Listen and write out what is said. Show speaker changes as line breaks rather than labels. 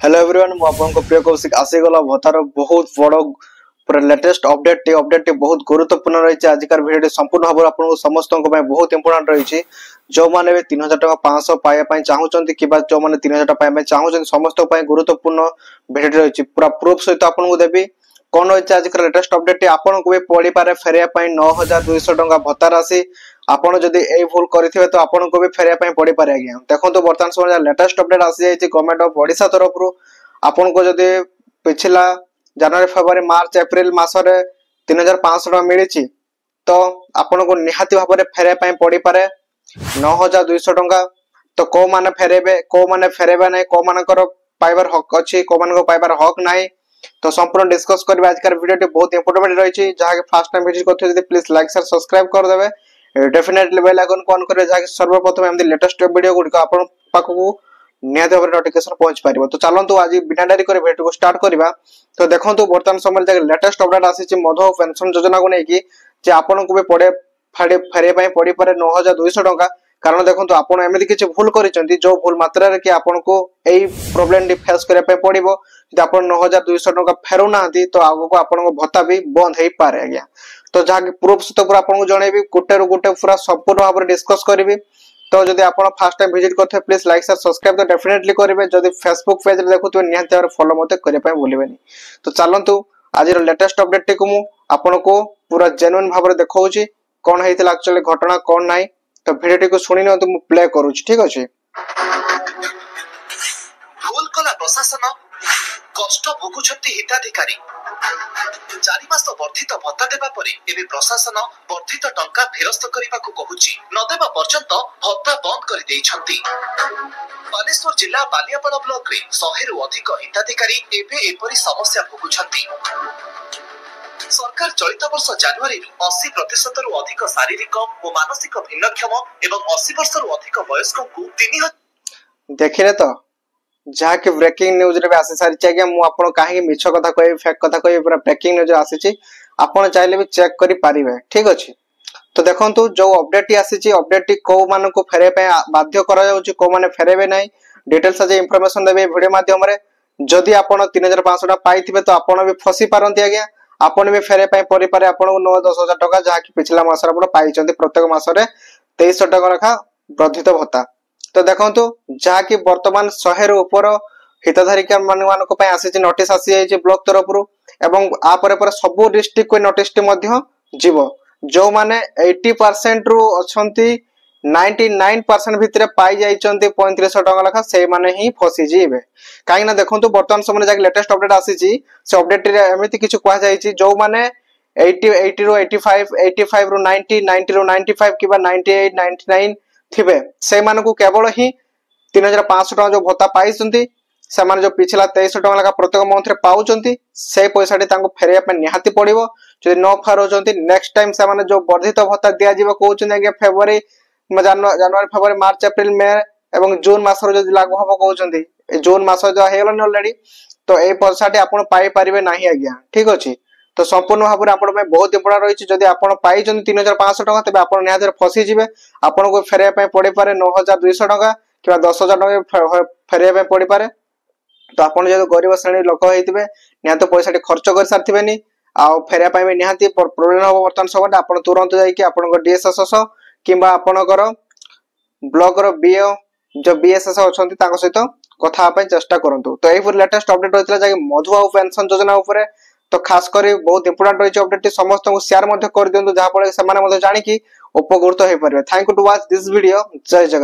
Hello everyone मु आपन प्रिय कौशिक आसीगला भतार बहुत बड़ पूरा लेटेस्ट अपडेट बहुत गुरुत्वपूर्ण रही आजिकार भिडियो संपूर्ण भाव आपको समस्त बहुत इंपोर्टेंट रही जो मैंने भी 3000 टका 500 पाइबा चाहूँगी कि जो मैंने 3000 टका पाइबा चाहूँगी समस्त गुरुत्वपूर्ण भिडियो रही पूरा प्रूफ सहित आपको देवी कौन रही आजिकार लेटेस्ट अपडेट आपन को भी पड़ी पारे फेरिया 9200 टका भत्ता राशि आपन जदि ए भूल करथिबे तो आपन को भी फेरिया पड़ी पारे आज्ञा देखो वर्तमान समय लेटेस्ट अपडेट आसी जाइए गवर्नमेंट ऑफ ओडिशा तरफ आपन को जदि पिछला जनवरी फरवरी मार्च एप्रिल मासरे 3500 टका मिली तो आपन को निहाती भाव में फेरिया पड़ी पारे 9200 टका तो को माने फेरेबे को माने फेरेबे नै को मानकर पाइबार हक अछि को मानकर पाइबार हक नै तो संपूर्ण डिस्कस करबे आजकार वीडियो बहुत इंपोर्टेंट रही जहाँ के फर्स्ट टाइम विजिट करथे जदि प्लीज लाइक शेयर सब्सक्राइब कर देबे डेफिनेटली बेल आइकन को ऑन करे जहाँ सर्वप्रथम एमदी लेटेस्ट वीडियो गुडी को आपन पाखु निहाती भाव नोटिफिकेशन पहुंच पारिबो तो चलंतु आज बिना देरी करे वीडियो को स्टार्ट करबा तो देखंतु वर्तमान समय जे लेटेस्ट अपडेट आसी मधु पेंशन योजना को नेकी जे आपन को भी पड़े फेरे पड़ी पारे 9200 टका कारण देखंतु आपन एमिति किछि भूल करिसेंती जो भूल मात्रा रे कि आपन को एई प्रॉब्लम फेस करे पे पड़िबो जे आपन 9200 टका फेरु नाहंती तो आगो को आपन को भत्ता भी बंद हेई पारे आज्ञा तो जहाँ की प्रूफ सहित पूरा आपको जनइबी गोटे गोटे पूरा संपूर्ण भाव में डिस्कस करी तो जब आप फर्स्ट टाइम विजिट करते प्लीज लाइक शेयर सब्सक्राइब तो डेफिनेटली करेंगे जब फेसबुक पेज देखुए निहाती भाव फॉलो मत करने भूलें तो चलतु आज लेटेस्ट अपडेट टी को आपन को पूरा जेन्युइन भाव में देखा कौन होता एक्चुअली घटना कौन ना तो भिडियो टी को शुणी नि मु प्ले करूँ ठीक अच्छे
प्रशासन कष्ट भोगुछंती हिताधिकारी 4 मास वर्धित भत्ता देबा परे एबे प्रशासन वर्धित टंका फेरस्त करिबाकू कहूची न देबा पर्यंत भत्ता बंद करि देइछंती बालेश्वर जिला बालियापाड़ा ब्लॉक रे 100 रु अधिक हिताधिकारी एबे एपरि समस्या भोगुछंती सरकार चलित वर्ष जनवरी 80% रु अधिक शारीरिक और मानसिक भिन्नक्षम एवं 80 वर्ष रु अधिक वयस्क को 3000
देखिले तो जहाँ की ब्रेकिंग न्यूज रे आसी सारी आज्ञा मु आपन काहे मिछ कथा कहबी फेक कथा कहबी पूरा ब्रेकिंग न्यूज आसी आपन चाहिले भी चेक करि पारिबे ठीक अछि तो देखंतु जो अपडेट आसी अपडेट को मान को फेरे पे बाध्य करा जाउची को माने फेरेबे नै डिटेल्स जे इंफॉर्मेशन देबे वीडियो माध्यम रे जदि आपन 3500 टका पाइथिबे तो आपन भी फसी पारंती आज्ञा आपन भी फेरे पे परि पारे आपन 9-10,000 टका जहाँ की पिछला मास रे आपन पाइचंती प्रत्येक मास रे 2300 टका रखा वर्धित भत्ता तो देखंतु जहाँ की वर्तमान 100 रु ऊपर हितधारी मानक आसी नोटिस आसी जाइए ब्लॉक तरफ एवं आपर पर सब डिस्ट्रिक्ट को नोटिस जीव जो माने 80% रु अछंती 99% भितर पाई जाइचंती 3500 टका लखा से माने ही फसी जीवे काहे ना देखंतु वर्तमान समय जाक लेटेस्ट अपडेट आसी से अपडेट रे एमिति किछु कहै जाइछि जो माने 80 रु 85 रु 90 रु 95 किबा 98 99 थिबे से माने को केवल ही 3500 टका जो भत्ता पाइसंती से माने जो पिछला 2300 टका लगा प्रत्येक मंथ रे पाउचंती से पैसाटी तांको फेरिया पे निहाती पड़िबो जदि न फेरउचंती नेक्स्ट टाइम से माने जो वर्धित भत्ता दिया जीव कहउचंती आगे फेब्रुआरी जनवरी फरवरी मार्च एप्रिल मे एवं जून मास रो जदि लागू हबो कहउचंती जून मास जो हेलन ऑलरेडी तो ए पैसाटी आपण पाई परिबे नाही आज्ञा ठीक अछि तो संपूर्ण भाव में आपण बहुत इंपोर्टेंट रही जदि आपण पाइछन 3500 टका तबे आपण निहाती फसी जिवे आपण को फेरिया पे पड़ी पारे 9200 टका किबा 10000 टका फेरिया पे पड़ी पारे तो आपण जदि गरीब श्रेणी लोक होइतिबे निहाती पैसाटी खर्च कर सारथिबेनी आ फेरिया पे निहाती प्रॉब्लम हो वर्तमान समय आपण तुरंत जाई कि आपण को डीएसएस किबा आपण कर ब्लॉक रो बीओ जो बीएसएस अछंती ताको सहित कथा पे चेष्टा करंतु तो एही लेटेस्ट अपडेट होइतला जे मधुबाबू पेंशन योजना ऊपर तो खास कर बहुत इंपोर्टेंट रही अपडेट समस्त को शेयर कर दिंतु जहाँ फल से जानी कि उपकृत हो पारे thank you to watch this video जय जगन्नाथ।